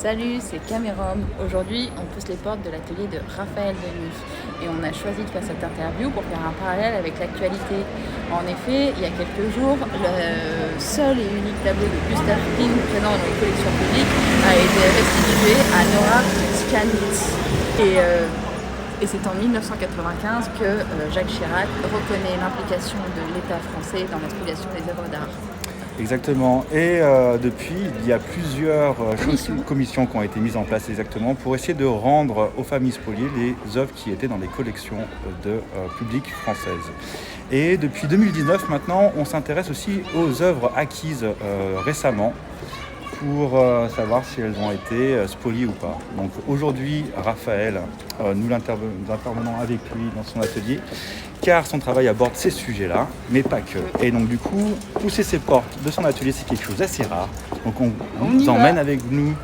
Salut, c'est Cameron. Aujourd'hui, on pousse les portes de l'atelier de Raphaël Denis et on a choisi de faire cette interview pour faire un parallèle avec l'actualité. En effet, il y a quelques jours, le seul et unique tableau de Gustav Klimt présent dans les collections publiques a été restitué à Nora Skanitz. Et c'est en 1995 que Jacques Chirac reconnaît l'implication de l'État français dans la spoliation des œuvres d'art. Exactement. Et depuis, il y a plusieurs commissions qui ont été mises en place exactement pour essayer de rendre aux familles spoliées les œuvres qui étaient dans les collections publiques françaises. Et depuis 2019 maintenant, on s'intéresse aussi aux œuvres acquises récemment pour savoir si elles ont été spoliées ou pas. Donc aujourd'hui, Raphaël, nous intervenons avec lui dans son atelier, car son travail aborde ces sujets-là, mais pas que. Et donc du coup, pousser ses portes de son atelier, c'est quelque chose d'assez rare. Donc on vous emmène avec nous.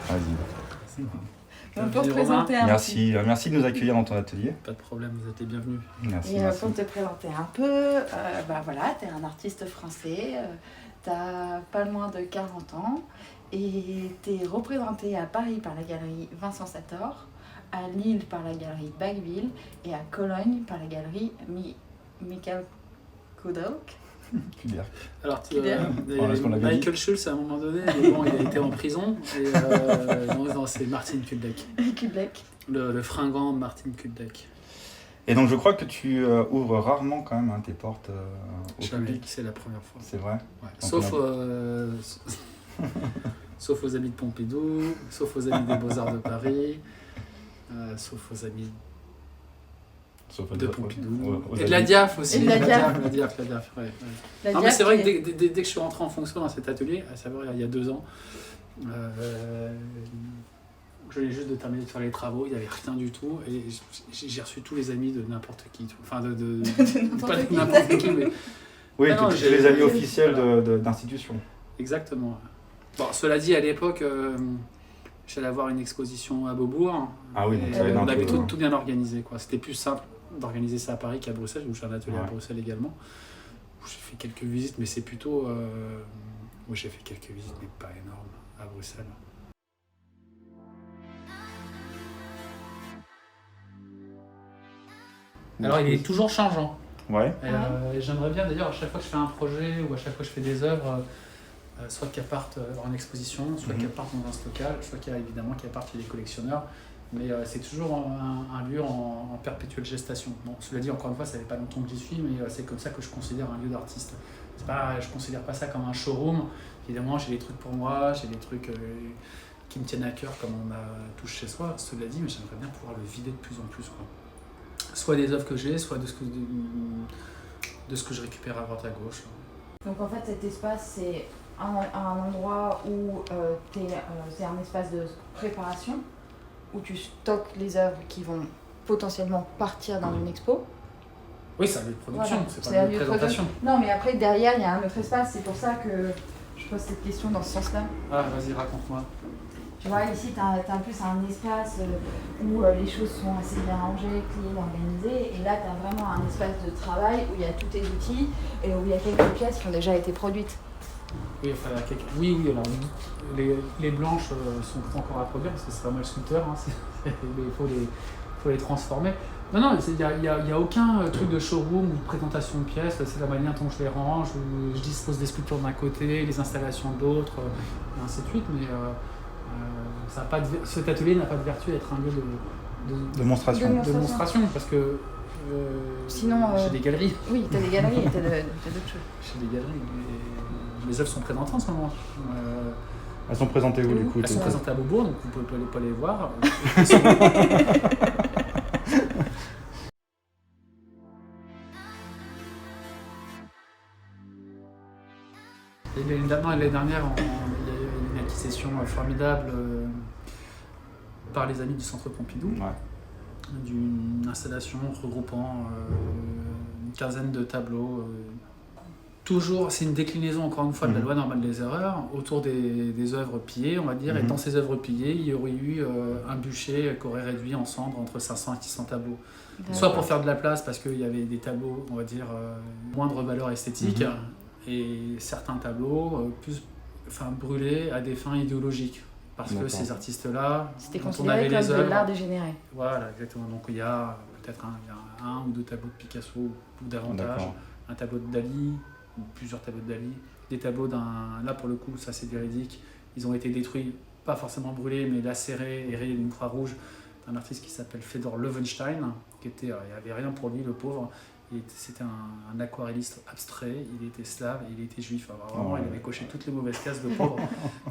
Vas-y. On peut te présenter un Merci de nous accueillir dans ton atelier. Pas de problème, vous êtes les bienvenus. Merci. Et pour te présenter un peu, voilà, tu es un artiste français, tu as pas loin de 40 ans et tu es représenté à Paris par la galerie Vincent Sator, à Lille par la galerie Bagville et à Cologne par la galerie Michael Kudelk. Alors, Michael Schulz, à un moment donné, mais bon, il a été en prison. Et, non, c'est Martin Kudelk. Kudelk. Le fringant Martin Kudelk. Et donc je crois que tu ouvres rarement quand même tes portes au public. C'est la première fois. C'est vrai. Ouais. Sauf aux amis de Pompidou, sauf aux amis des Beaux-Arts de Paris, sauf aux amis de Pompidou. Et de la DIAF aussi. Et de la DIAF. La DIAF, ouais. Non, mais c'est vrai que dès que je suis rentré en fonction dans cet atelier, à savoir il y a 2 ans, je venais juste de terminer de faire les travaux, il n'y avait rien du tout, et j'ai reçu tous les amis de n'importe qui. Enfin, pas de n'importe qui, mais... Oui, tous les amis officiels d'institutions. Exactement. Bon, cela dit, à l'époque, j'allais avoir une exposition à Beaubourg. Ah oui, donc ça on avait tout bien organisé, quoi. C'était plus simple d'organiser ça à Paris qu'à Bruxelles, où j'ai un atelier à Bruxelles également. Où j'ai fait quelques visites, mais c'est plutôt... j'ai fait quelques visites, mais pas énormes, à Bruxelles. Alors, il est toujours changeant. Ouais. J'aimerais bien, d'ailleurs, à chaque fois que je fais un projet ou à chaque fois que je fais des œuvres, soit qu'elles partent en exposition, soit qu'elles partent dans un stockage, soit qu'elles partent chez les collectionneurs. Mais c'est toujours un lieu en perpétuelle gestation. Bon, cela dit, encore une fois, ça fait pas longtemps que j'y suis, mais c'est comme ça que je considère un lieu d'artiste. Je considère pas ça comme un showroom. Évidemment, j'ai des trucs pour moi, j'ai des trucs qui me tiennent à cœur, comme on a tous chez soi. Cela dit, mais j'aimerais bien pouvoir le vider de plus en plus, quoi. Soit des œuvres que j'ai, soit de ce que je récupère à droite à gauche. Donc en fait, cet espace, c'est un endroit où c'est un espace de préparation, où tu stockes les œuvres qui vont potentiellement partir dans une expo. Oui, c'est un lieu de production, Voilà. c'est pas un lieu de présentation. Non, mais après, derrière, il y a un autre espace. C'est pour ça que je pose cette question dans ce sens-là. Ah, vas-y, raconte-moi. Tu vois, ici, tu as plus un espace où les choses sont assez bien rangées, clean, organisées. Et là, tu as vraiment un espace de travail où il y a tous tes outils et où il y a quelques pièces qui ont déjà été produites. Oui, enfin, oui, alors les blanches sont encore à produire parce que c'est pas mal sculpteur, hein, mais il faut les transformer. Non, il n'y a aucun truc de showroom ou de présentation de pièces, c'est la manière dont je les range, où je dispose des sculptures d'un côté, les installations de l'autre, et ainsi de suite, mais cet atelier n'a pas de vertu d'être un lieu de démonstration, parce que sinon, j'ai des galeries. Oui, tu as des galeries et tu as d'autres choses. J'ai des galeries, mais mes œuvres sont présentées en ce moment. Elles sont présentées où, du coup? Elles sont présentées à Beaubourg, donc vous pouvez pas les voir. L'année dernière, il y a eu une acquisition formidable par les amis du Centre Pompidou, d'une installation regroupant une quinzaine de tableaux. Toujours, c'est une déclinaison, encore une fois, de la loi normale des erreurs, autour des œuvres pillées, on va dire. Et dans ces œuvres pillées, il y aurait eu un bûcher qu'aurait réduit en cendres entre 500 et 600 tableaux. Soit pour faire de la place, parce qu'il y avait des tableaux, on va dire, moindre valeur esthétique, et certains tableaux plus brûlés à des fins idéologiques. Parce que ces artistes-là, c'était quand on considéré avait comme les de œuvres, l'art dégénéré. voilà, exactement. Donc il y a peut-être un ou deux tableaux de Picasso ou davantage, un tableau de Dali, ou plusieurs tableaux de Dali, des tableaux là pour le coup, ça c'est véridique, ils ont été détruits, pas forcément brûlés, mais lacérés et rayés d'une croix rouge, d'un artiste qui s'appelle Fedor Loewenstein, il n'y avait rien pour lui, le pauvre. C'était un aquarelliste abstrait, il était slave et il était juif. Alors, vraiment, il avait coché toutes les mauvaises cases, le pauvre.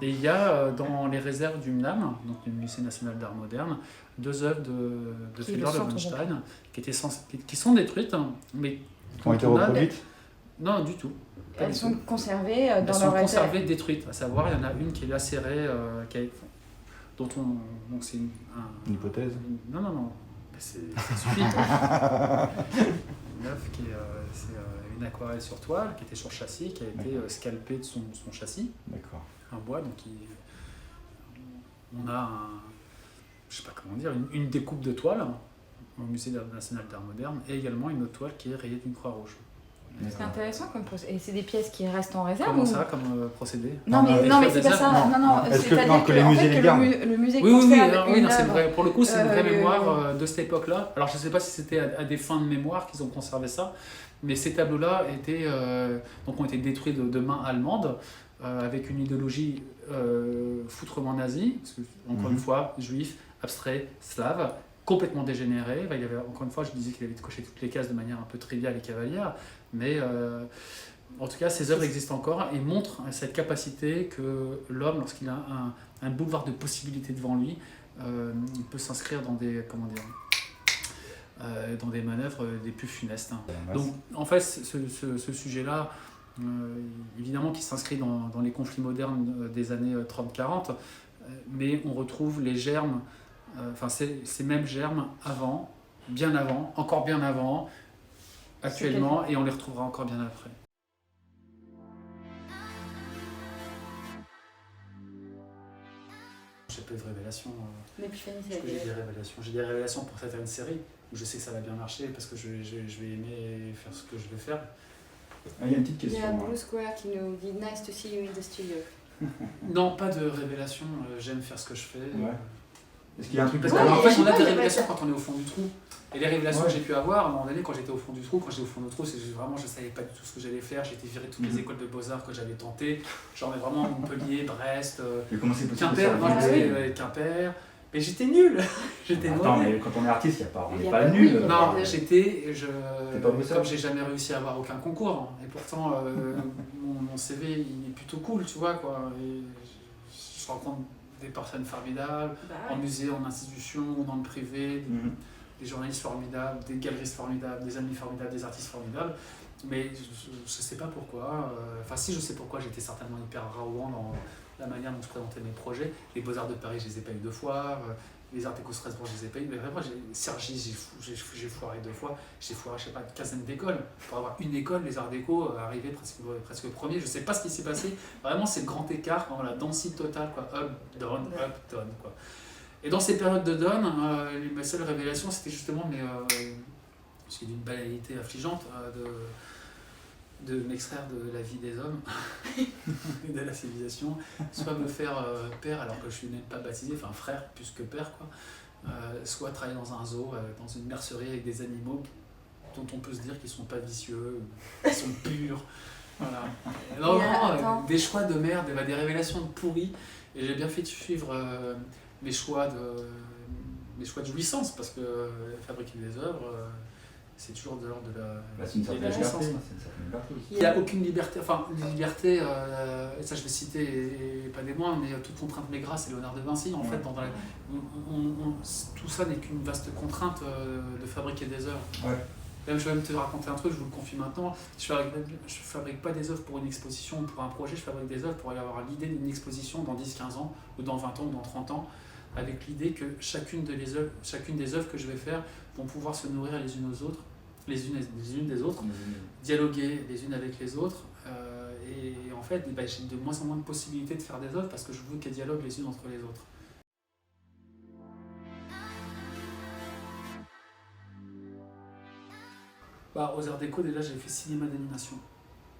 Et il y a dans les réserves du MNAM, donc le Musée national d'art moderne, 2 œuvres de Fedor Loewenstein qui sont détruites, mais qui ont été reproduites. Non, du tout. Elles sont conservées dans leur réserve. Elles sont conservées, détruites. À savoir, il y en a une qui est lacérée, dont donc c'est une hypothèse. Non. C'est suffit. C'est une aquarelle sur toile qui était sur châssis, qui a été scalpée de son châssis. D'accord. Un bois, donc on a je sais pas comment dire, une découpe de toile au Musée national d'art moderne et également une autre toile qui est rayée d'une croix rouge. C'est intéressant comme procédé. Et c'est des pièces qui restent en réserve. Comment ça, comme procédé? Non, mais c'est pas ça. Non. C'est-à-dire que le musée oui, conserve c'est vrai. Pour le coup, c'est une vraie mémoire de cette époque-là. Alors, je ne sais pas si c'était à des fins de mémoire qu'ils ont conservé ça, mais ces tableaux-là ont été détruits de main allemande avec une idéologie foutrement nazie, parce que, encore une fois, juif, abstrait, slave, complètement dégénéré. Il y avait, encore une fois, je disais qu'il avait coché toutes les cases de manière un peu triviale et cavalière, mais en tout cas, ces œuvres existent encore et montrent cette capacité que l'homme, lorsqu'il a un boulevard de possibilités devant lui, il peut s'inscrire dans dans des manœuvres des plus funestes. Donc, en fait, ce sujet-là, évidemment, qui s'inscrit dans les conflits modernes des années 30-40, mais on retrouve les germes, ces mêmes germes bien avant, encore bien avant, actuellement, et on les retrouvera encore bien après. J'ai pas eu de révélation. J'ai des révélations pour certaines séries où je sais que ça va bien marcher parce que je vais aimer faire ce que je vais faire. Il y a une petite question. Il y a Blue Square qui nous dit Nice to see you in the studio. Non, pas de révélation. J'aime faire ce que je fais. Ouais. Est-ce qu'il y a un truc? Parce qu'en fait, on a des révélations quand on est au fond du trou. Et les révélations que j'ai pu avoir, à un moment donné, quand j'étais au fond du trou, c'est vraiment, je savais pas du tout ce que j'allais faire. J'ai été viré de toutes les écoles de beaux-arts que j'avais tentées. Genre, mais vraiment Montpellier, Brest, Quimper. Moi, je voulais Quimper. Mais j'étais nul. Attends, mais quand on est artiste, on n'est pas nul. Non, comme j'ai jamais réussi à avoir aucun concours. Et pourtant, mon CV, il est plutôt cool, tu vois, quoi. Et je rencontre des personnes formidables, en musée, en institution ou dans le privé, des journalistes formidables, des galeristes formidables, des amis formidables, des artistes formidables. Mais je sais pas pourquoi. Si, je sais pourquoi. J'étais certainement hyper raouant dans la manière dont je présentais mes projets. Les Beaux-Arts de Paris, je les ai pas eu 2 fois. Les Arts Déco Strasbourg, je les ai pas eu. Mais vraiment, Cergy, j'ai foiré 2 fois. J'ai foiré, je sais pas, une quinzaine d'écoles. Pour avoir une école, les Arts Déco, arrivé presque premier. Je sais pas ce qui s'est passé. Vraiment, c'est le grand écart, la densité totale, quoi. Up, down, quoi. Et dans ces périodes de down, ma seule révélation, c'était justement, c'est d'une banalité affligeante, de m'extraire de la vie des hommes et de la civilisation, soit me faire père alors que je suis même pas baptisé, enfin frère plus que père, quoi. Soit travailler dans un zoo, dans une mercerie avec des animaux dont on peut se dire qu'ils sont pas vicieux, qu'ils sont purs. Voilà. Non, vraiment, des choix de merde, des révélations de pourris, et j'ai bien fait de suivre mes choix de jouissance, parce que fabriquer des œuvres, c'est toujours de l'ordre de la c'est une certaine liberté. Il n'y a aucune liberté, liberté, ça je vais citer, et pas des moindres, mais toute contrainte m'est grâce, c'est Léonard de Vinci. En fait, tout ça n'est qu'une vaste contrainte de fabriquer des œuvres. Ouais. Même, je vais même te raconter un truc, je vous le confie maintenant. Je fabrique pas des œuvres pour une exposition ou pour un projet, je fabrique des œuvres pour aller avoir l'idée d'une exposition dans 10-15 ans, ou dans 20 ans, ou dans 30 ans, avec l'idée que chacune des œuvres que je vais faire vont pouvoir se nourrir les unes aux autres, les unes des autres, dialoguer les unes avec les autres, et en fait, j'ai de moins en moins de possibilités de faire des œuvres parce que je veux qu'elles dialoguent les unes entre les autres. Aux Arts Déco, déjà, j'ai fait cinéma d'animation.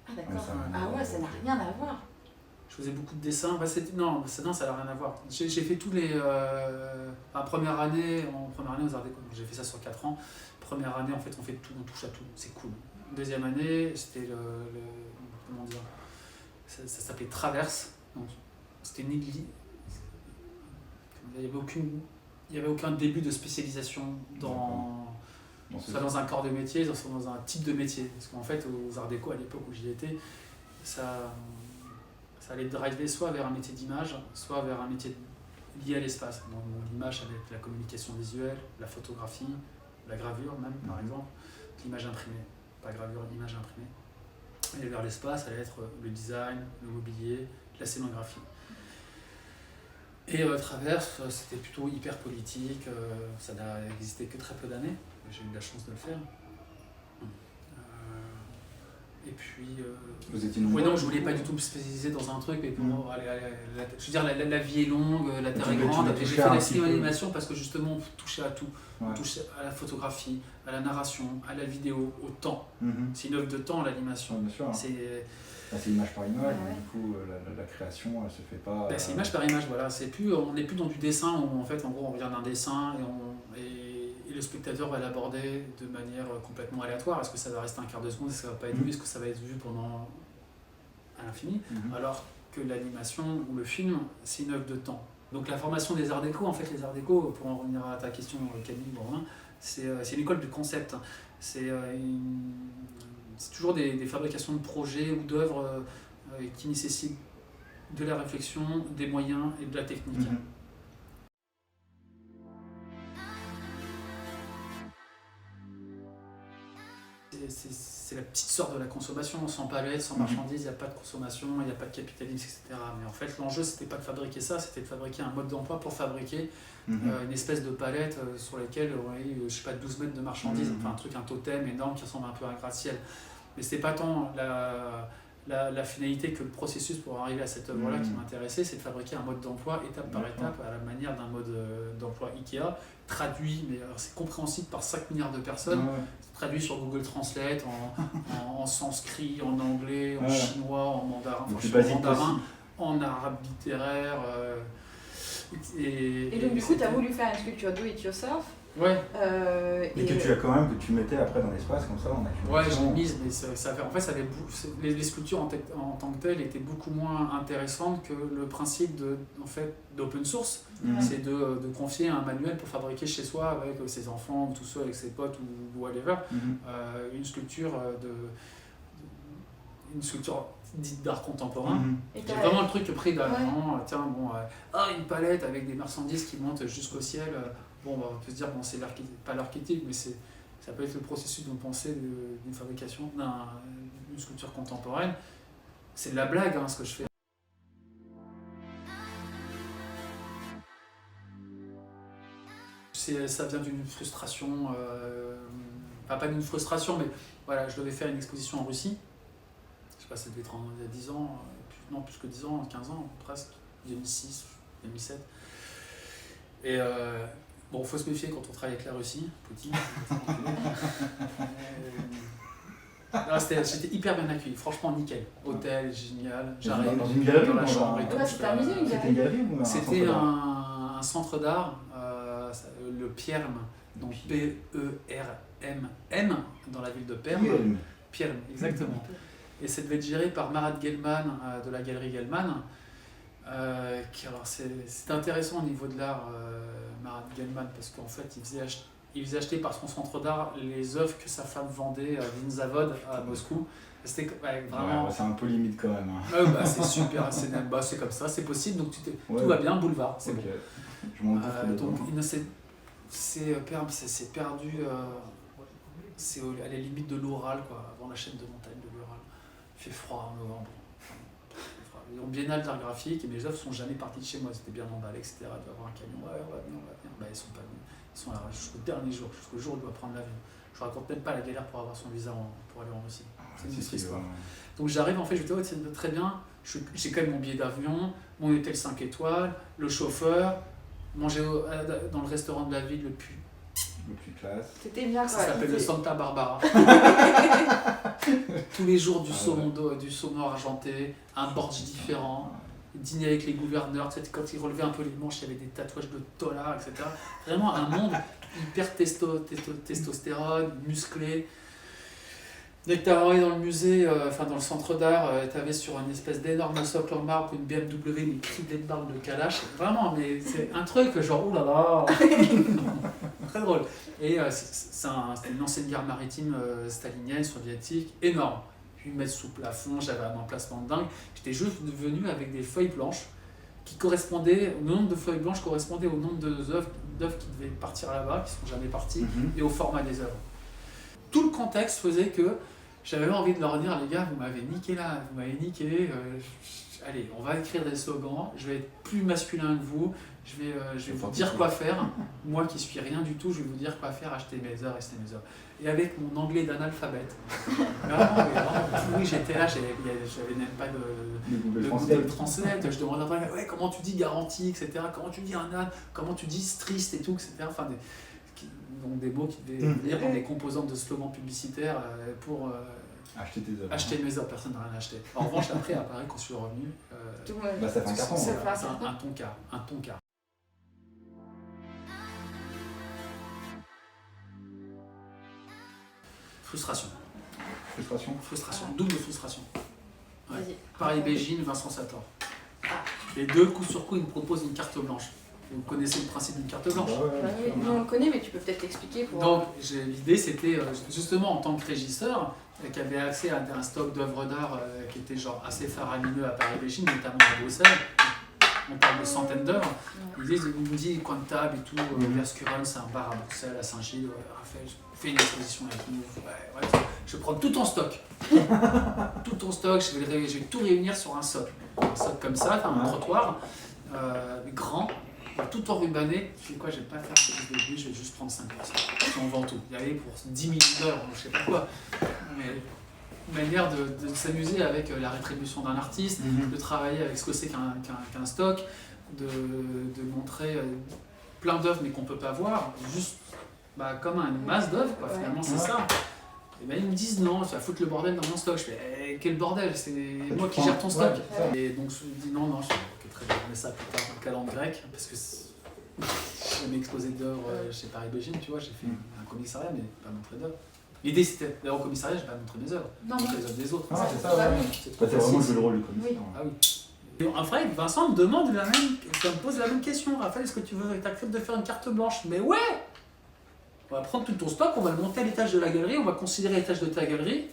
Ah d'accord. Ça n'a rien à voir. Je Je faisais beaucoup de dessins. Bah, non, ça n'a rien à voir. J'ai fait tous les... en première année aux Arts Déco, j'ai fait ça sur 4 ans. Première année, en fait, on fait tout, on touche à tout. C'est cool. Deuxième année, c'était comment dire, ça s'appelait Traverse. Donc, c'était une église. Il n'y avait aucun début de spécialisation dans un corps de métier, dans un type de métier. Parce qu'en fait, aux Arts Déco, à l'époque où j'y étais, ça allait driver soit vers un métier d'image, soit vers un métier lié à l'espace. Donc, l'image, ça va être la communication visuelle, la photographie, la gravure même, par exemple, l'image imprimée. Pas gravure, l'image imprimée. Et vers l'espace, ça allait être le design, le mobilier, la scénographie. Et Traverse, c'était plutôt hyper politique, ça n'a existé que très peu d'années, j'ai eu la chance de le faire. Et puis, vous étiez non, je voulais pas du tout me spécialiser dans un truc, mais pour, je veux dire, la vie est longue, la terre est grande, et j'ai fait la cinéma-animation parce que justement on touchait à tout. On touchait à la photographie, à la narration, à la vidéo, au temps. C'est une œuvre de temps, l'animation. Bien sûr. C'est image par image, du coup la création elle se fait pas. C'est image par image, voilà. On n'est plus dans du dessin où en fait en gros on regarde un dessin et le spectateur va l'aborder de manière complètement aléatoire. Est-ce que ça va rester un quart de seconde, est-ce que ça va pas être vu, est-ce que ça va être vu pendant à l'infini, alors que l'animation ou le film c'est une œuvre de temps. Donc la formation des Arts Déco, en fait les Arts Déco, pour en revenir à ta question Camille Bourlin, c'est une école du concept. C'est toujours des fabrications de projets ou d'œuvres qui nécessitent de la réflexion, des moyens et de la technique. C'est la petite sœur de la consommation, sans palette, sans marchandises, il n'y a pas de consommation, il n'y a pas de capitalisme, etc. Mais en fait, l'enjeu, c'était pas de fabriquer ça, c'était de fabriquer un mode d'emploi pour fabriquer une espèce de palette sur laquelle on a eu, je sais pas, 12 mètres de marchandises, enfin un totem énorme qui ressemble un peu à un gratte-ciel. Mais c'était pas tant la finalité que le processus pour arriver à cette œuvre-là qui m'intéressait, c'est de fabriquer un mode d'emploi étape par étape à la manière d'un mode d'emploi Ikea, traduit, mais alors c'est compréhensible par 5 milliards de personnes, traduit sur Google Translate, en sanskrit, en anglais, en chinois, en mandarin, en arabe littéraire. Et donc du coup, tu as voulu faire une sculpture do it yourself. Ouais. Et que tu as quand même, que tu mettais après dans l'espace comme ça en accumulation. Ouais, j'ai mise, mais en fait, les sculptures en tant que telles étaient beaucoup moins intéressantes que le principe d'open source. C'est de confier un manuel pour fabriquer chez soi avec ses enfants, ou tout seul avec ses potes ou whatever, une sculpture dite d'art contempoin. J'ai vraiment le truc pris d'avant, une palette avec des marchandises qui montent jusqu'au ciel. On peut se dire, c'est pas l'archétype, mais ça peut être le processus de pensée d'une fabrication d'une sculpture contemporaine. C'est de la blague, ce que je fais. Ça vient d'une frustration, pas d'une frustration, mais voilà, je devais faire une exposition en Russie. Je sais pas, ça devait être il y a 10 ans, plus que 10 ans, 15 ans presque, 2006, 2007. Et il faut se méfier quand on travaille avec la Russie, Poutine. J'étais hyper bien accueilli, franchement nickel. Hôtel, génial. J'arrive dans une galerie dans la chambre et tout. C'était un musée, une galerie ou c'était un centre d'art, le Pierme, donc P-E-R-M-M, dans la ville de Perm. Pierme, exactement. Et ça devait être géré par Marat Gelman de la galerie Gelman. C'est intéressant au niveau de l'art, Marat Gelman, parce qu'en fait il faisait acheter par son centre d'art les œuvres que sa femme vendait à Vinzavod à Moscou. C'était vraiment... c'est un peu limite quand même. C'est super, c'est comme ça, c'est possible, donc tout va bien, boulevard, c'est bon. Je m'en doute. C'est perdu, c'est à la limite de l'Oural, avant la chaîne de montagne de l'Oural. Il fait froid en novembre. Ils ont biennale d'art graphique et mes œuvres sont jamais parties de chez moi, c'était bien emballé, etc. Il doit y avoir un camion, on va venir. Ils sont pas venus. Ils sont là jusqu'au dernier jour, jusqu'au jour où il doit prendre l'avion. Je raconte même pas la galère pour avoir son visa pour aller en Russie. C'est une autre histoire. Donc j'arrive, je me dis, c'est très bien, j'ai quand même mon billet d'avion, mon hôtel 5 étoiles, le chauffeur, manger dans le restaurant de la ville le plus classe. C'était bien, ça s'appelle le Santa Barbara. Tous les jours du saumon argenté, un borge différent, dîner avec les gouverneurs, tu sais, quand ils relevaient un peu les manches, il y avait des tatouages de dollars, etc. Vraiment un monde hyper testostérone, musclé. Dès que tu arrivé dans le musée, dans le centre d'art, tu avais sur une espèce d'énorme socle en marbre une BMW, une criblée de barres de Kalash. Vraiment, mais c'est un truc genre, oulala. Très drôle. Et c'était une ancienne gare maritime stalinienne, soviétique, énorme. 8 mètres sous plafond, j'avais un emplacement de dingue. J'étais juste venu avec des feuilles blanches qui correspondaient, le nombre de feuilles blanches correspondait au nombre d'œuvres qui devaient partir là-bas, qui ne sont jamais parties, et au format des œuvres. Tout le contexte faisait que j'avais envie de leur dire, les gars, vous m'avez niqué là, vous m'avez niqué, allez, on va écrire des slogans, je vais être plus masculin que vous, je vais vous dire quoi faire. Moi qui suis rien du tout, je vais vous dire quoi faire, acheter mes œuvres, rester mes œuvres. Et avec mon anglais d'analphabète, vraiment, oui, j'étais là, j'avais même pas de Google Translate, je demandais ouais, comment tu dis garantie, etc., comment tu dis un âne, comment tu dis triste et tout, etc. Enfin, donc des mots qui devaient venir dans des composantes de slogans publicitaires pour acheter tes œuvres. Acheter mes œuvres, personne n'a rien acheté. En revanche, après, apparaît quand je suis revenu. Ça fait un carton. C'est un tonka. Frustration. Double frustration. Ouais. Paris-Beijing, Vincent Sator. Les deux, coup sur coup, ils me proposent une carte blanche. Vous connaissez le principe d'une carte blanche? Oui, nous on le connaît, mais tu peux peut-être l'expliquer pour... Donc, l'idée, c'était justement en tant que régisseur, qui avait accès à un stock d'œuvres d'art qui était genre assez faramineux à Paris-Beijing, notamment à Bruxelles. On parle de centaines d'œuvres. Il me dit coin de table et tout, Verskuren, c'est un bar à Bruxelles, à Saint-Gilles. Raphaël, je fais une exposition avec nous. Je vais prendre tout ton stock. Tout ton stock, je vais tout réunir sur un socle. Un socle comme ça, un trottoir grand. Tout enrubanné, tu sais quoi, je vais pas faire ce que je vais, je vais juste prendre 5%. Si on vend tout. Il y avait pour 10 000 heures, je sais pas quoi. Mais une manière de s'amuser avec la rétribution d'un artiste, de travailler avec ce que c'est qu'un stock, de montrer plein d'œuvres mais qu'on peut pas voir, juste comme une masse d'œuvres, finalement c'est ça. Et ils me disent non, ça va foutre le bordel dans mon stock. Je fais quel bordel, c'est moi qui gère ton stock. Et donc je me dis non, je fais ok, très bien, on met ça plus tard dans le calendrier grec, parce que j'ai jamais exposé d'œuvres chez Paris-Beijing, tu vois, j'ai fait un commissariat mais pas montré d'œuvres. L'idée c'était, d'ailleurs au commissariat, je vais pas montrer mes œuvres, je montre les œuvres des autres. C'est ça, c'est vraiment jouer le rôle du commissaire. Ah oui. Et après, Vincent me demande me pose la même question. Raphaël, est-ce que tu acceptes de faire une carte blanche? Mais ouais! On va prendre tout ton stock, on va le monter à l'étage de la galerie, on va considérer l'étage de ta galerie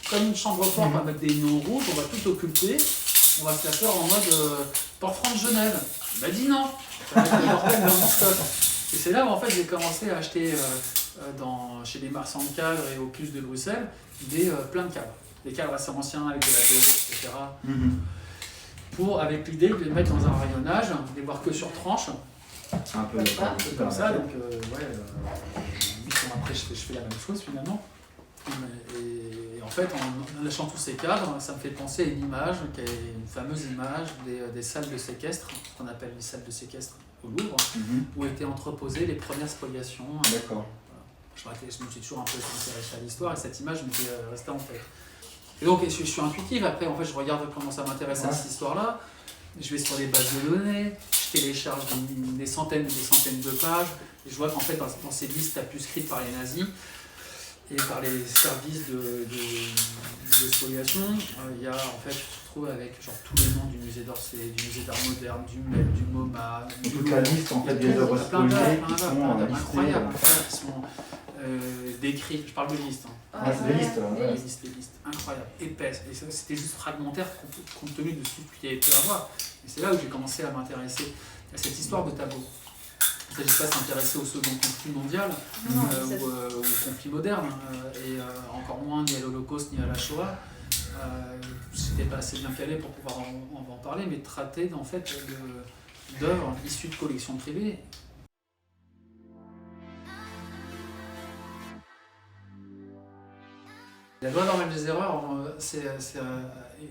comme une chambre forte, on va mettre des néons rouges, on va tout occulter, on va se la faire en mode Port-France Genève. Il m'a dit non, ça va être le bordel dans mon stock. Et c'est là où en fait j'ai commencé à acheter chez les marchands de cadres et au Opus de Bruxelles plein de cadres. Des cadres assez anciens avec de la dorée, etc. Avec l'idée de les mettre dans un rayonnage, de les voir que sur tranche. Un peu comme ça, donc 8 ans après je fais la même chose finalement. Et en fait, en lâchant tous ces cadres, ça me fait penser à une image, qui est une fameuse image des salles de séquestre, qu'on appelle les salles de séquestre au Louvre, où étaient entreposées les premières spoliations. D'accord. Voilà. Je me suis toujours un peu intéressé à l'histoire et cette image m'était restée en tête. Et donc je suis intuitive, après en fait je regarde comment ça m'intéresse à cette histoire-là, je vais sur les bases de données, je télécharge des centaines de pages, et je vois qu'en fait dans ces listes scrites par les nazis et par les services de spoliation, il y a en fait, je me retrouve avec genre tous les noms du musée d'Orsay, du musée d'art moderne, du MEP, du MoMA, toute la liste en fait des œuvres spoliées qui sont incroyables, qui sont décrites, je parle de listes. C'est des listes incroyables, épaisses, et c'était juste fragmentaire compte tenu de ce qu'il y avait pu avoir. Et c'est là où j'ai commencé à m'intéresser à cette histoire de tableau. Il ne s'agit pas de s'intéresser au second conflit mondial ou au conflit moderne, et encore moins ni à l'Holocauste ni à la Shoah. Je n'étais pas assez bien calé pour pouvoir en parler, mais traiter en fait d'œuvres issues de collections privées. La loi normale des erreurs, c'est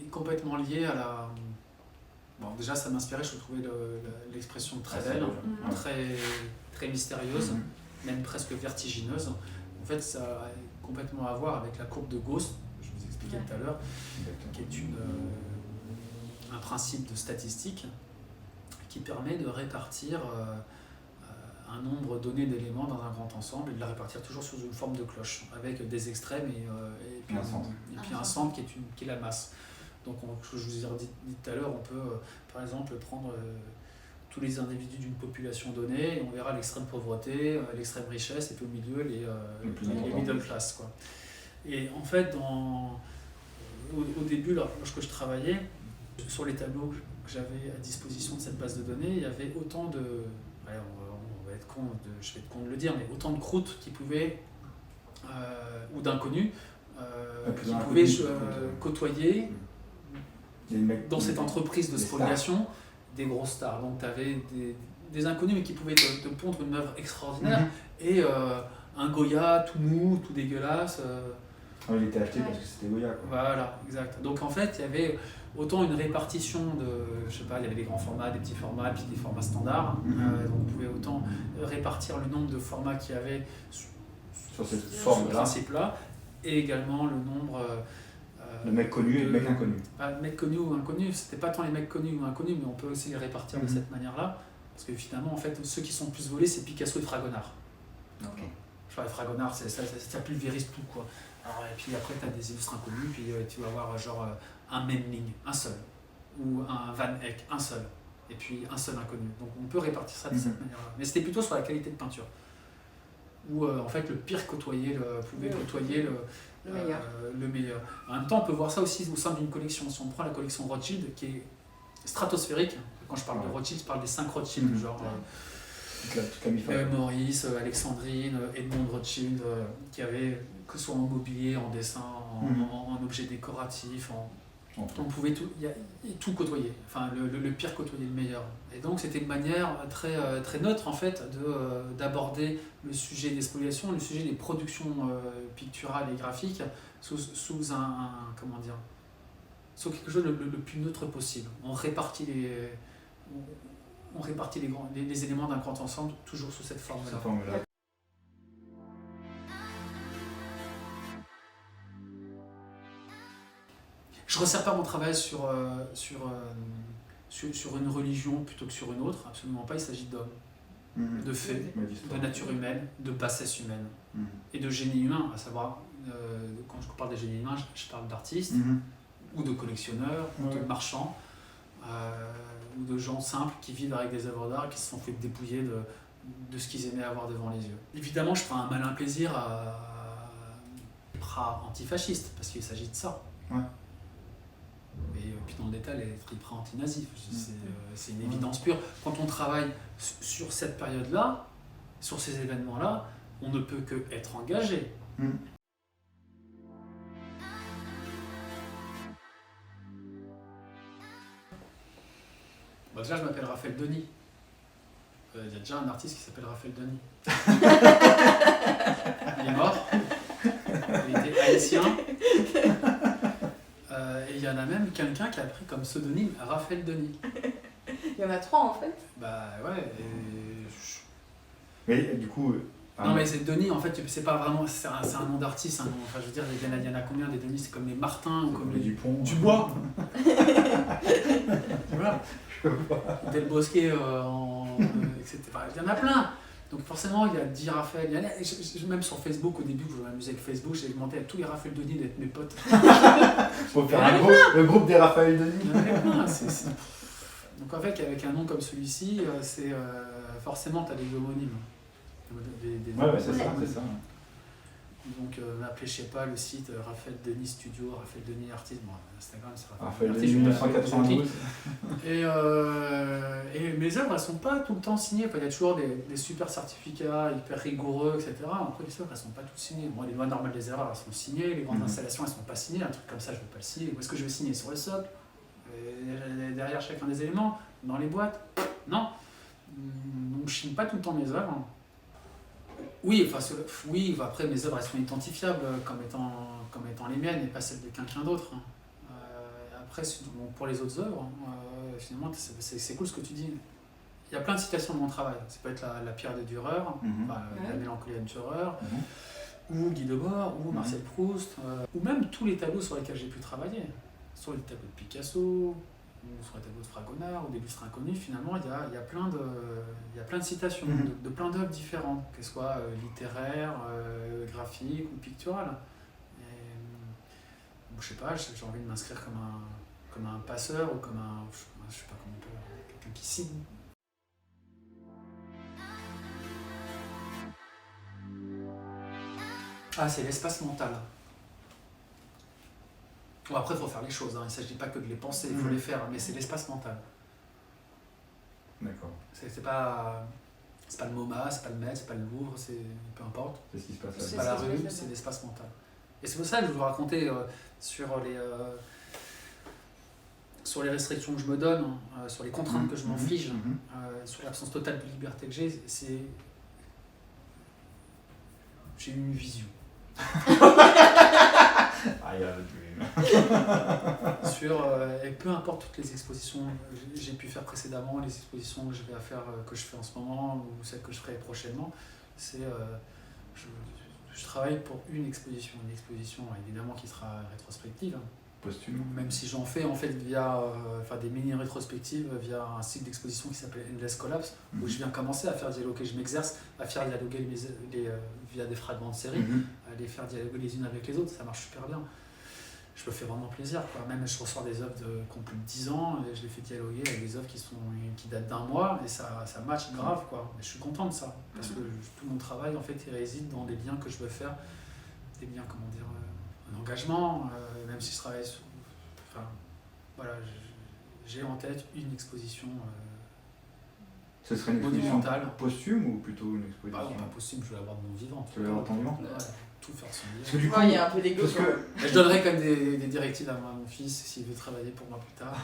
complètement lié à la... Bon, déjà, ça m'inspirait, je trouvais l'expression très belle, très mystérieuse, même presque vertigineuse. En fait, ça a complètement à voir avec la courbe de Gauss. Je vous explique j'expliquais tout à l'heure, qui est un principe de statistique qui permet de répartir un nombre donné d'éléments dans un grand ensemble et de la répartir toujours sous une forme de cloche, avec des extrêmes et puis un centre qui est la masse. Donc, je vous ai dit tout à l'heure, on peut par exemple prendre tous les individus d'une population donnée et on verra l'extrême pauvreté, l'extrême richesse et puis au milieu les middle class, quoi. Et en fait, au début, lorsque je travaillais, sur les tableaux que j'avais à disposition de cette base de données, il y avait autant de... on va être con, je vais être con de le dire, mais autant de croûtes qui pouvaient, ou d'inconnus, qui pouvaient côtoyer dans cette entreprise de spoliation des grosses stars. Donc tu avais des inconnus mais qui pouvaient te pondre une œuvre extraordinaire et un Goya tout mou, tout dégueulasse. Il était acheté parce que c'était Goya, quoi. Voilà, exact. Donc en fait, il y avait autant une répartition de, je sais pas, il y avait des grands formats, des petits formats, puis des formats standards. Donc on pouvait autant répartir le nombre de formats qu'il y avait sur cette forme-là, ce principe-là, et également le nombre... le mec connu et le mec inconnu. Mec connu ou inconnu, c'était pas tant les mecs connus ou inconnus, mais on peut aussi les répartir de cette manière-là. Parce que finalement, en fait, ceux qui sont le plus volés, c'est Picasso et Fragonard. Okay. Fragonard, ça pulvérise tout, quoi. Alors, et puis après, tu as des illustres inconnus, puis tu vas avoir genre un Memling, un seul, ou un Van Eyck, un seul, et puis un seul inconnu. Donc on peut répartir ça de cette manière-là. Mais c'était plutôt sur la qualité de peinture, où en fait le pire pouvait côtoyer le meilleur. En même temps, on peut voir ça aussi au sein d'une collection. Si on prend la collection Rothschild, qui est stratosphérique, quand je parle de Rothschild, je parle des 5 Rothschild, genre Maurice, Alexandrine, Edmond Rothschild, qui avaient, que ce soit en mobilier, en dessin, en objets décoratifs, on pouvait tout côtoyer, enfin le pire côtoyer le meilleur. Et donc c'était une manière très, très neutre en fait d'aborder le sujet des spoliations, le sujet des productions picturales et graphiques sous quelque chose le plus neutre possible. On répartit les éléments d'un grand ensemble toujours sous cette forme-là. Je ne resserre pas mon travail sur une religion plutôt que sur une autre, absolument pas. Il s'agit d'hommes, de faits, de nature humaine, de bassesse humaine et de génie humain, à savoir, quand je parle de génie humain, je parle d'artistes ou de collectionneurs, ou de marchands, ou de gens simples qui vivent avec des œuvres d'art, qui se sont fait dépouiller de ce qu'ils aimaient avoir devant les yeux. Évidemment, je prends un malin plaisir à antifasciste, parce qu'il s'agit de ça. Et puis dans le détail, les tripras anti-nazis, c'est une évidence pure. Quand on travaille sur cette période-là, sur ces événements-là, on ne peut que être engagé. Déjà, je m'appelle Raphaël Denis. Il y a déjà un artiste qui s'appelle Raphaël Denis. Il est mort. Il était haïtien. Et il y en a même quelqu'un qui a pris comme pseudonyme Raphaël Denis. Il y en a 3 en fait. Bah ouais. Mais du coup. Non mais c'est Denis en fait, c'est pas vraiment, c'est un nom d'artiste, un nom, enfin je veux dire, il y en a combien des Denis, c'est comme les Martin ou comme les Dupont. Dubois. Voilà. Del Bosquet, etc. Il y en a plein. Donc forcément, il y a 10 Raphaël. Même sur Facebook, au début, je m'amusais avec Facebook, j'ai demandé à tous les Raphaël Denis d'être mes potes. Faut faire le groupe des Raphaël Denis. Il y en avait plein. Donc en fait, avec un nom comme celui-ci, forcément, tu as des homonymes. Ouais, c'est ça. Donc appelez, je sais pas, le site Raphaël Denis Studio, Raphaël Denis Artiste, bon, Instagram c'est Raphaël Denis 1992. Et mes œuvres, elles sont pas tout le temps signées, il y a toujours des super certificats hyper rigoureux, etc. Après les œuvres, elles sont pas toutes signées. Bon, les lois normales des erreurs, elles sont signées, les grandes installations, elles sont pas signées, un truc comme ça, je ne vais pas le signer. Où est-ce que je vais signer? Sur le socle, derrière chacun des éléments, dans les boîtes? Non. Donc je signe pas tout le temps mes œuvres. Oui, après mes œuvres elles sont identifiables comme étant les miennes et pas celles de quelqu'un d'autre. Après, pour les autres œuvres, finalement, c'est cool ce que tu dis. Il y a plein de citations de mon travail. Ça peut être la pierre de Dürer, la mélancolie de Dürer, ou Guy Debord, ou Marcel Proust, ou même tous les tableaux sur lesquels j'ai pu travailler. Sur les tableaux de Picasso, ou sur les tableaux de Fragonard, ou d'illustres inconnus, finalement, il y a plein de citations, de plein d'œuvres différentes, que ce soit littéraires, graphiques ou picturales. Je sais pas, j'ai envie de m'inscrire comme un passeur, ou comme un... Je sais pas comment on peut... quelqu'un qui cite. Ah, c'est l'espace mental. Bon, après, il faut faire les choses, hein. Il ne s'agit pas que de les penser, il faut les faire, mais c'est l'espace mental. D'accord. C'est pas le MoMA, c'est pas le Met, c'est pas le Louvre, peu importe. C'est ce qui se passe C'est pas la rue, c'est l'espace mental. Et c'est pour ça que je vais vous raconter sur les restrictions que je me donne, sur les contraintes que je m'inflige, sur l'absence totale de liberté que j'ai eu une vision. Et peu importe toutes les expositions que j'ai pu faire précédemment, les expositions que je vais faire, que je fais en ce moment, ou celles que je ferai prochainement, je travaille pour une exposition évidemment qui sera rétrospective. Posthume. Même si j'en fais en fait via des mini rétrospectives via un cycle d'exposition qui s'appelle Endless Collapse, où je viens commencer à faire dialoguer, je m'exerce à faire dialoguer via des fragments de série, à les faire dialoguer les unes avec les autres, ça marche super bien. Je me fais vraiment plaisir, quoi. Même je ressors des œuvres qui ont plus de 10 ans et je les fais dialoguer avec des œuvres qui datent d'un mois et ça match grave, quoi. Et je suis content de ça, parce que tout mon travail en fait il réside dans des liens que je veux faire, des liens, un engagement, même si je travaille sur... Enfin, voilà, j'ai en tête une exposition Ce serait une exposition posthume ou plutôt une exposition... non, pas posthume, je veux l'avoir de mon vivant. Tu veux l'avoir de ton vivant ? Tout faire son parce que du coup, il y a un peu d'égo. Je donnerai quand même des directives à mon fils s'il veut travailler pour moi plus tard.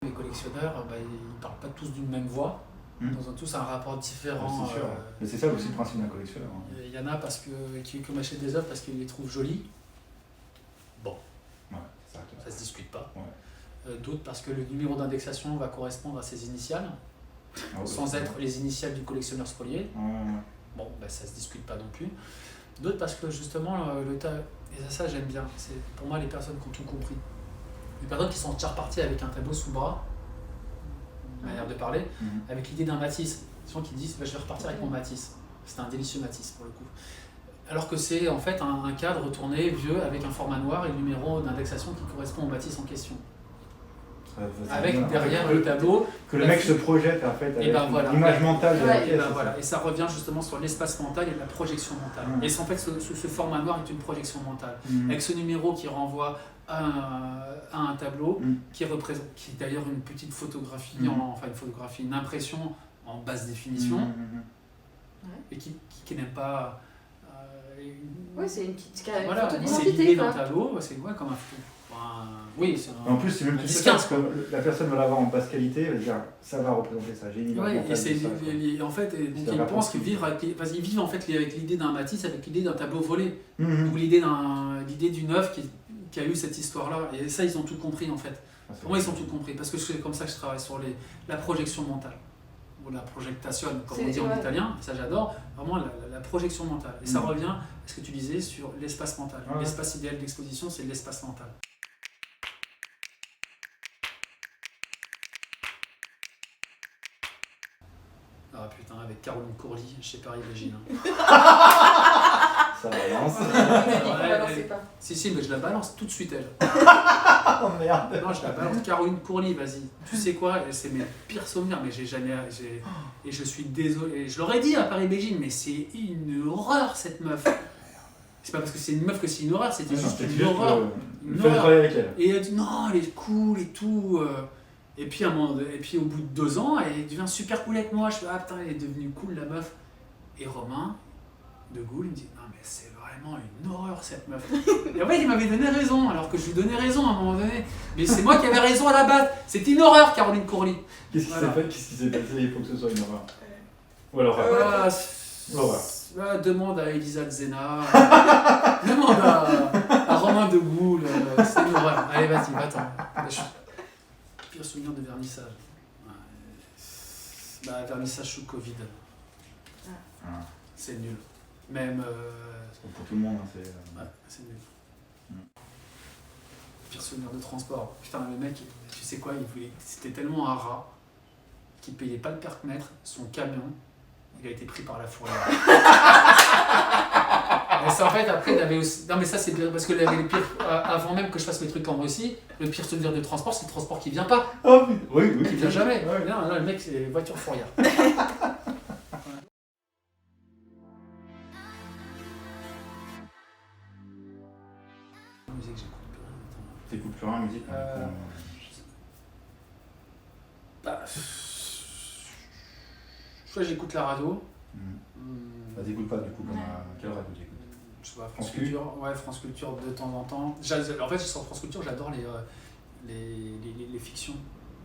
Les collectionneurs, ils parlent pas tous d'une même voix. Ils ont tous un rapport différent. C'est sûr. Mais c'est ça aussi le principe d'un collectionneur. Il y en a qui m'achètent des œuvres parce qu'ils les trouvent jolies. Bon, ça se discute pas. Ouais. D'autres parce que le numéro d'indexation va correspondre à ses initiales, sans être les initiales du collectionneur spolié. Bon, ça se discute pas non plus. D'autres parce que justement, et ça j'aime bien, c'est pour moi les personnes qui ont tout compris. Les personnes qui sont déjà reparties avec un tableau sous le bras, manière de parler, avec l'idée d'un Matisse. Des gens qui disent je vais repartir avec mon Matisse. C'est un délicieux Matisse pour le coup. Alors que c'est en fait un cadre tourné vieux avec un format noir et le numéro d'indexation qui correspond au Matisse en question. Avec derrière le tableau. Que le mec se projette en fait avec l'image mentale de la pièce. Et ça revient justement sur l'espace mental et la projection mentale. Et en fait ce format noir est une projection mentale. Avec ce numéro qui renvoie à un tableau qui est d'ailleurs une petite photographie, une impression en basse définition et qui n'aime pas. C'est une petite photo d'identité. C'est l'idée d'un tableau, c'est comme un photo. En plus, c'est même plus ça, parce que la personne va l'avoir en basse qualité, elle va dire ça va représenter ça, génie. En fait, ils pensent qu'ils vivent en fait avec l'idée d'un Matisse, avec l'idée d'un tableau volé, ou l'idée d'une œuvre qui a eu cette histoire-là. Et ça, ils ont tout compris en fait. Pour moi, ils ont tout compris, parce que c'est comme ça que je travaille sur la projection mentale. Ou la projection, comme on dit en italien, ça j'adore, vraiment la projection mentale. Et ça revient à ce que tu disais sur l'espace mental. L'espace idéal d'exposition, c'est l'espace mental. Ah putain, avec Caroline Courly chez Paris Végine. Ça balance. Si, mais je la balance tout de suite, elle. Oh merde. Non, je la balance. Caroline Courly, vas-y. Tu sais quoi, c'est mes pires souvenirs, mais et je suis désolé. Je l'aurais dit à Paris Végine, mais c'est une horreur cette meuf. C'est pas parce que c'est une meuf que c'est une horreur, c'était juste une horreur. Avec elle. Et elle dit non, elle est cool et tout. Et puis au bout de 2 ans, elle devient super cool avec moi. Je fais ah putain, elle est devenue cool la meuf. Et Romain de Gaulle, il me dit non mais c'est vraiment une horreur cette meuf. Et en fait il m'avait donné raison, alors que je lui donnais raison à un moment donné. Mais c'est moi qui avais raison à la base. C'était une horreur Caroline Courly. Qu'est-ce qui s'est passé? Il faut que ce soit une horreur. Ou alors l'horreur. Demande à Elisa Zena. Demande à Romain de Gaulle. C'est une horreur. Allez vas-y, va-t'en. Pire souvenir de vernissage. Bah, vernissage sous Covid. Ah. C'est nul. Même. Pour tout le monde, hein, c'est. Ouais, c'est nul. Pire souvenir de transport. Putain, le mec, tu sais quoi, c'était tellement un rat qu'il payait pas le permis-mètre, son camion, il a été pris par la fourrière. Et ça, en fait, après, il avait aussi. Non, mais ça, c'est bien parce que le pire, avant même que je fasse mes trucs en Russie, le pire souvenir de transport, c'est le transport qui vient pas. Oh, oui. Qui vient jamais. Ouais. Non, le mec, c'est voiture fourrière. Musique, j'écoute plus rien. T'écoutes plus rien, musique Bah, soit j'écoute la radio. Bah, t'écoutes pas du coup, quelle radio t'écoutes? Je sais pas, France Culture. Ouais, France Culture de temps en temps. En fait, sur France Culture, j'adore les fictions.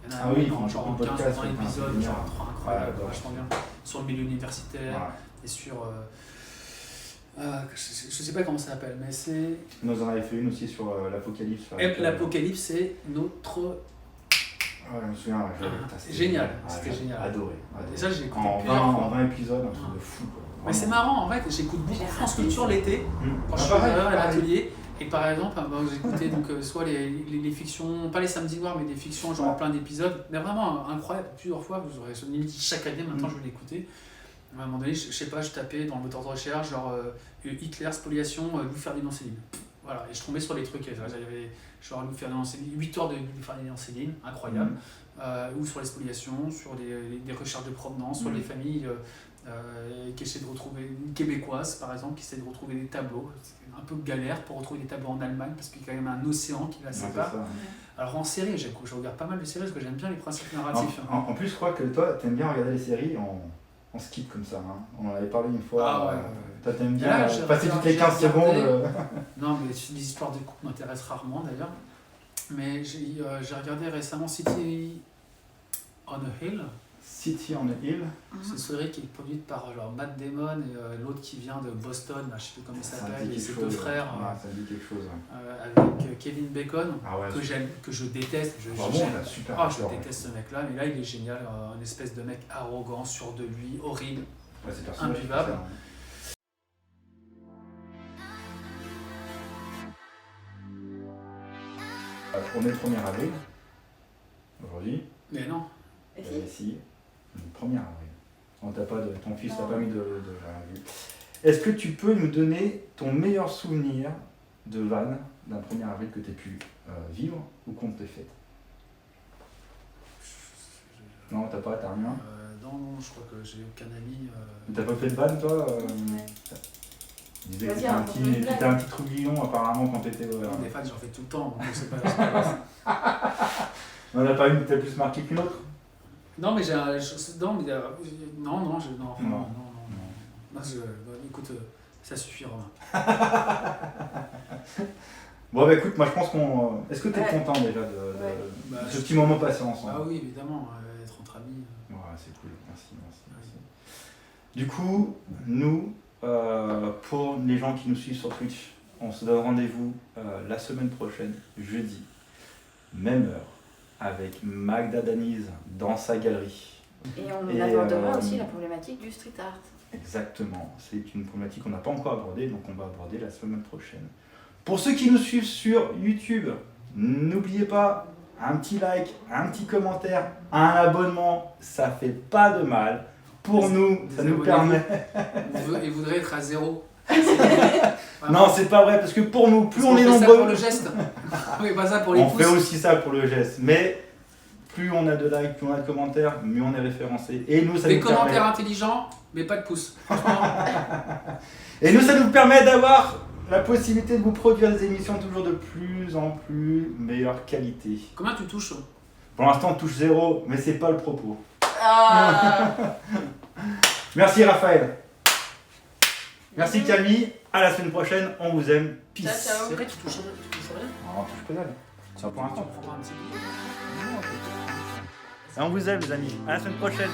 Il y en a genre 15 ou 20 épisodes, genre incroyable, vachement bien. Sur le milieu universitaire et sur. Je sais pas comment ça s'appelle, mais c'est. Nous en avait fait une aussi sur l'Apocalypse. L'Apocalypse, c'est notre. Ouais, je me souviens, génial, c'était génial. Adoré. Et ça, j'ai écouté en 20 épisodes, un truc de fou. Mais c'est marrant, en fait, j'écoute beaucoup France Culture l'été, quand je suis à l'atelier. Et par exemple, j'écoutais donc soit les fictions, pas les samedis noirs, mais des fictions genre plein d'épisodes, mais vraiment incroyable, plusieurs fois, vous aurez limite chaque année, maintenant je vais l'écouter. À un moment donné, je sais pas, je tapais dans le moteur de recherche, genre Hitler, spoliation, Louis-Ferdinand Céline. Voilà, et je tombais sur les trucs, j'avais genre Louis-Ferdinand Céline, 8 heures de Louis-Ferdinand Céline, incroyable, ou sur les spoliations, sur des recherches de provenance, sur les familles qui essaient de retrouver, québécoises par exemple, qui essaient de retrouver des tableaux. C'est un peu galère pour retrouver des tableaux en Allemagne, parce qu'il y a quand même un océan qui la sépare. Alors en série, je regarde pas mal de séries, parce que j'aime bien les principes narratifs. En plus, je crois que toi, t'aimes bien regarder les séries en skip comme ça. Hein. On en avait parlé une fois. Toi, t'aimes bien passer toutes les 15 secondes. Non, mais les histoires de couple m'intéressent rarement d'ailleurs. Mais j'ai regardé récemment City on a Hill. City on a Hill. C'est une série qui est produite par Matt Damon et l'autre qui vient de Boston, je ne sais plus comment il s'appelle, et ses deux frères. Ça dit quelque chose. Avec Kevin Bacon, que je déteste. Je déteste ce mec-là, mais là il est génial, un espèce de mec arrogant, sûr de lui, horrible, imbuvable. On est le 1er avril, aujourd'hui. Mais non. Si, le 1er avril. Ton fils t'a pas mis de la vue. Est-ce que tu peux nous donner ton meilleur souvenir de van d'un 1er avril que tu aies pu vivre ou qu'on t'ait fait? Non, t'as rien? Non, je crois que j'ai aucun ami. T'as pas fait de van toi? Tu disais que t'étais un petit trouillon apparemment quand t'étais. Des fans, j'en fais tout le temps, donc c'est pas. On n'a pas une qui t'a plus marqué qu'une autre? Non, mais écoute, ça suffit, Romain. Bon, bah écoute, moi je pense qu'on. Est-ce que t'es content déjà de ce petit moment passé ensemble? Ah oui, évidemment, être entre amis. Ouais, c'est cool, merci. Du coup, nous, pour les gens qui nous suivent sur Twitch, on se donne rendez-vous la semaine prochaine, jeudi, même heure, avec Magda Danise dans sa galerie. Et on abordera aussi la problématique du street art. Exactement, c'est une problématique qu'on n'a pas encore abordée, donc on va aborder la semaine prochaine. Pour ceux qui nous suivent sur YouTube, n'oubliez pas un petit like, un petit commentaire, un abonnement, ça fait pas de mal. Pour nous, ça nous permet. Et voudrait être à 0. Non, c'est pas vrai, parce que pour nous, plus on est nombreux. Ça pour le geste. Oui, pas ça pour les pouces. On fait aussi ça pour le geste, mais plus on a de likes, plus on a de commentaires, mieux on est référencé. Et nous, ça des nous permet... commentaires intelligents, mais pas de pouces. Et nous, ça nous permet d'avoir la possibilité de vous produire des émissions toujours de plus en plus meilleure qualité. Combien tu touches? Pour l'instant, on touche 0, mais c'est pas le propos. Merci Raphaël. Merci Camille. À la semaine prochaine. On vous aime. Peace. Ciao. C'est vrai, tu touches rien? Non, on touche pas dalle. C'est pour l'instant. On prendra un petit billet. Et on vous aime les amis. À la semaine prochaine.